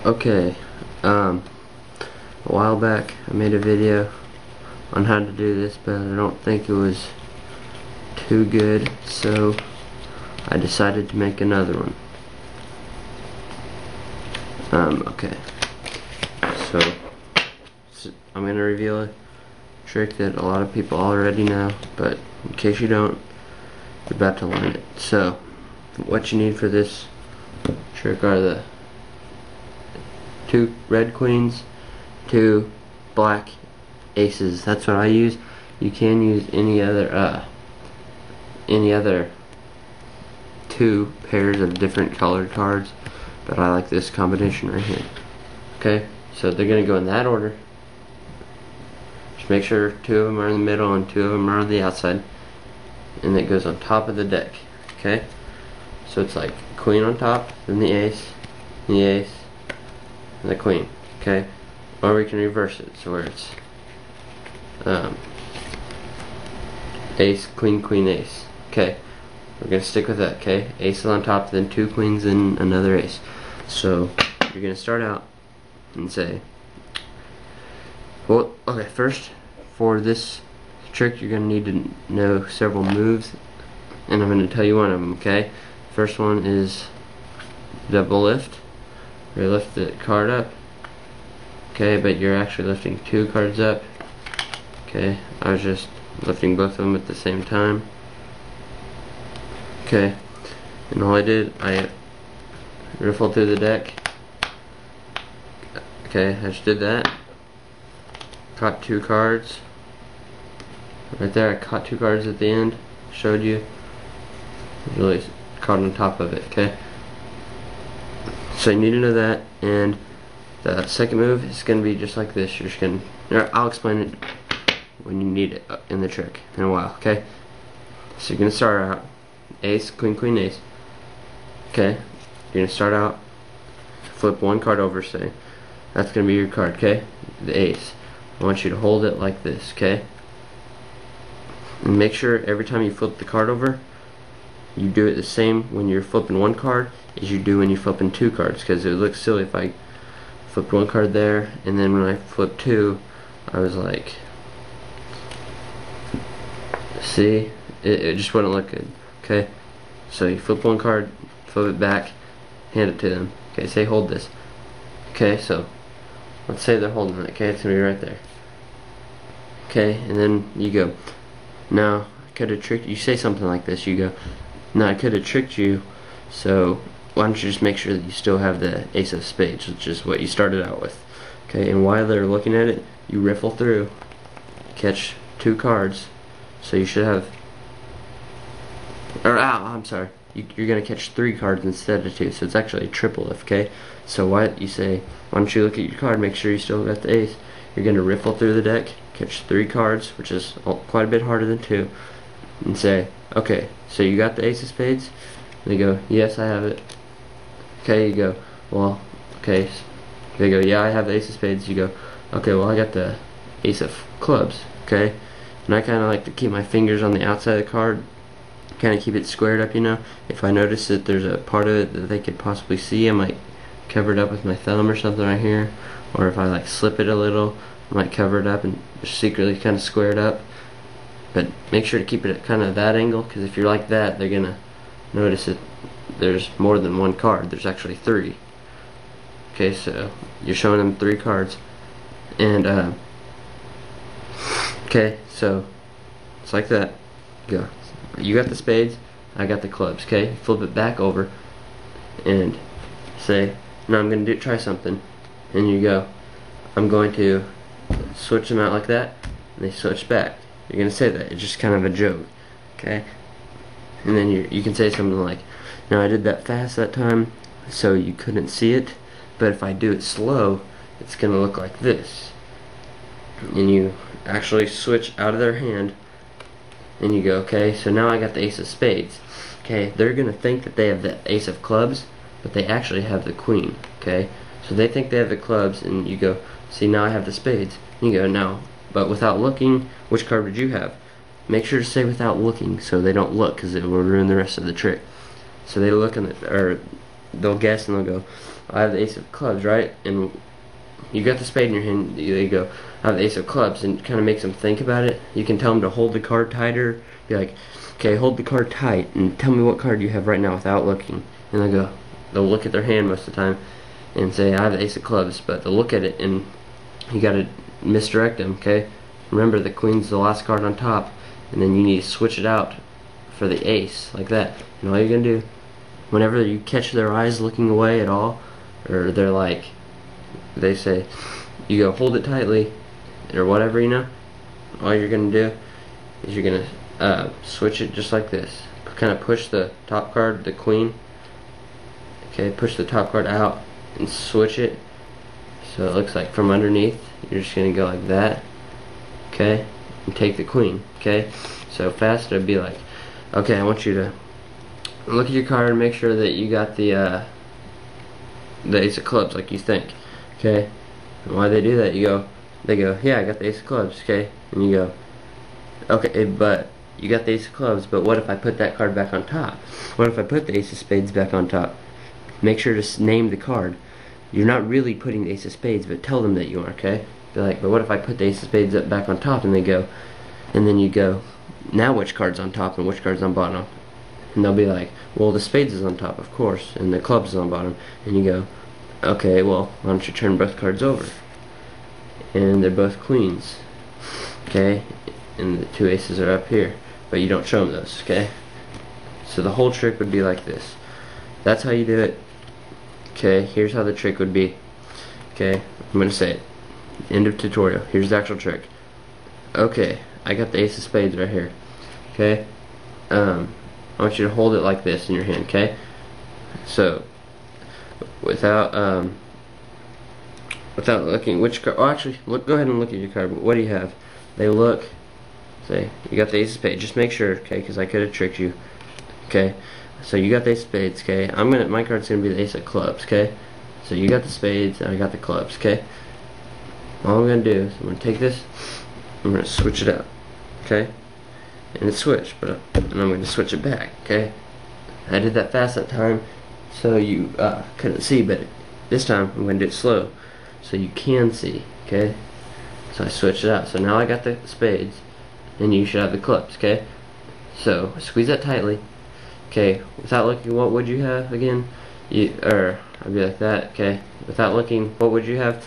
Okay, a while back I made a video on how to do this, but I don't think it was too good, so I decided to make another one. Okay, so I'm going to reveal a trick that a lot of people already know, but in case you don't, you're about to learn it. So, what you need for this trick are the 2 red queens, 2 black aces. That's what I use. You can use any other 2 pairs of different colored cards, but I like this combination right here. Okay, so they're gonna go in that order. Just make sure 2 of them are in the middle and 2 of them are on the outside, and it goes on top of the deck. Okay, so it's like queen on top, then the ace, and the queen. Okay, or we can reverse it, so where it's ace, queen, queen, ace. Okay, we're gonna stick with that. Okay, ace is on top, then 2 queens, and another ace. So you're gonna start out and say, well, okay, first for this trick you're gonna need to know several moves, and I'm gonna tell you one of them. Okay, first one is double lift, where you lift the card up. Okay, but you're actually lifting 2 cards up. Okay, I was just lifting both of them at the same time. Okay, and all I did, I riffled through the deck. Okay, I just did that. Caught 2 cards. Right there, I caught 2 cards at the end. Showed you. Really caught on top of it, okay? So you need to know that, and the second move is going to be just like this. You're just going to, I'll explain it when you need it in the trick in a while, okay? So you're going to start out ace, queen, queen, ace. Okay, you're going to start out, flip 1 card over, say. That's going to be your card, okay? The ace. I want you to hold it like this, okay? And make sure every time you flip the card over, you do it the same when you're flipping 1 card as you do when you're flipping 2 cards, because it would look silly if I flipped 1 card there, and then when I flipped 2, I was like, see, it just wouldn't look good. Okay, so you flip 1 card, flip it back, hand it to them. Okay, say hold this. Okay, so let's say they're holding it. Okay, it's gonna be right there. Okay, and then you go, now I could have tricked you. Say something like this. You go, now I could have tricked you, so why don't you just make sure that you still have the ace of spades, which is what you started out with. Okay, and while they're looking at it, you riffle through, catch 2 cards, so you should have, or I'm sorry, you're gonna catch 3 cards instead of 2, so it's actually a triple lift. Okay, so why don't you look at your card, make sure you still got the ace. You're gonna riffle through the deck, catch 3 cards, which is quite a bit harder than 2, and say, okay, so you got the ace of spades? They go, yes, I have it. Okay, you go, well, okay. They go, yeah, I have the ace of spades. You go, okay, well, I got the ace of clubs. Okay, and I kind of like to keep my fingers on the outside of the card, kind of keep it squared up, you know. If I notice that there's a part of it that they could possibly see, I might cover it up with my thumb or something right here, or if I like slip it a little, I might cover it up and secretly kind of square it up. But make sure to keep it at kind of that angle, because if you're like that, they're gonna notice that there's more than 1 card. There's actually 3. Okay, so you're showing them 3 cards, and okay, so it's like that. Go. You got the spades, I got the clubs. Okay, flip it back over and say, now I'm gonna try something, and you go, I'm going to switch them out like that, and they switch back. You're gonna say that. It's just kind of a joke. Okay, and then you can say something like, now I did that fast that time, so you couldn't see it, but if I do it slow, it's gonna look like this. And you actually switch out of their hand, and you go, okay, so now I got the ace of spades. Okay, they're gonna think that they have the ace of clubs, but they actually have the queen. Okay, so they think they have the clubs, and you go, see, now I have the spades. And you go, now, but without looking, which card would you have? Make sure to say without looking, so they don't look, because it will ruin the rest of the trick. So they look, or they'll guess, and they'll go, I have the ace of clubs, right? And you got the spade in your hand, you go, I have the ace of clubs, and it kind of makes them think about it. You can tell them to hold the card tighter. Be like, okay, hold the card tight, and tell me what card you have right now without looking. And they'll look at their hand most of the time, and say, I have the ace of clubs, but they'll look at it, and you gotta misdirect them, okay? Remember, the queen's the last card on top, and then you need to switch it out for the ace, like that. And all you're gonna do, whenever you catch their eyes looking away at all, or they're like, they say, you go hold it tightly, or whatever, you know, all you're gonna do is you're gonna switch it just like this. Kind of push the top card, the queen, okay, push the top card out and switch it so it looks like from underneath. You're just gonna go like that, okay, and take the queen, okay. So fast it'd be like, okay, I want you to look at your card and make sure that you got the ace of clubs like you think, okay. And why they do that, they go, yeah, I got the ace of clubs, okay. And you go, okay, but you got the ace of clubs, but what if I put that card back on top? What if I put the ace of spades back on top? Make sure to name the card. You're not really putting the ace of spades, but tell them that you are, okay. Be like, but what if I put the ace of spades back on top? And they go, and then you go, now which card's on top and which card's on bottom? And they'll be like, well, the spades is on top, of course, and the clubs is on bottom. And you go, okay, well, why don't you turn both cards over? And they're both queens, okay, and the two aces are up here, but you don't show them those, okay. So the whole trick would be like this. That's how you do it, okay. Here's how the trick would be, okay. I'm gonna say it. End of tutorial. Here's the actual trick. Okay, I got the ace of spades right here, okay. I want you to hold it like this in your hand, okay. So without looking which card, oh, actually, go ahead and look at your card. What do you have? They look, say, you got the ace of spades. Just make sure, okay, because I could have tricked you, okay. So you got the ace of spades, okay. My card's gonna be the ace of clubs, okay. So you got the spades, and I got the clubs, okay. All I'm gonna do is I'm gonna take this, I'm gonna switch it out, okay. And it switched, and I'm gonna switch it back, okay. I did that fast that time, so you couldn't see, but this time I'm gonna do it slow, so you can see, okay. So I switched it out. So now I got the spades, and you should have the clubs, okay. So squeeze that tightly, okay. Without looking, what would you have again? I'd be like that, okay. Without looking, what would you have?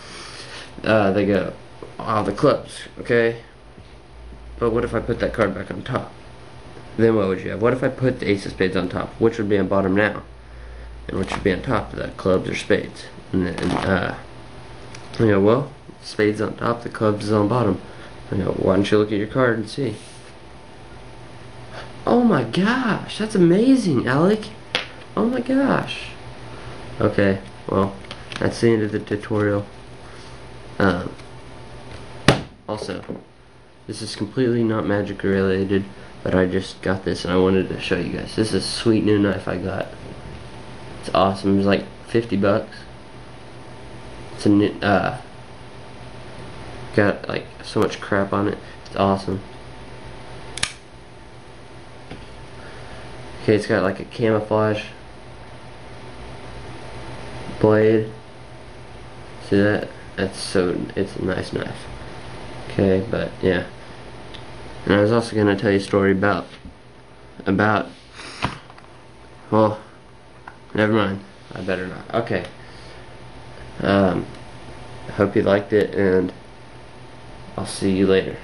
They go, oh, the clubs, okay. But what if I put that card back on top? Then what would you have? What if I put the ace of spades on top? Which would be on bottom now? And which would be on top of that, clubs or spades? And you know, well, spades on top, the clubs is on bottom. You know, why don't you look at your card and see? Oh my gosh, that's amazing, Alec. Oh my gosh. Okay, well, that's the end of the tutorial. Also, this is completely not magic related, but I just got this and I wanted to show you guys. This is a sweet new knife I got. It's awesome. It was like 50 bucks. It's a new, got like so much crap on it. It's awesome. Okay, it's got like a camouflage blade. See that? It's a nice knife. Okay, but yeah. And I was also gonna tell you a story about well, never mind. I better not. Okay. I hope you liked it, and I'll see you later.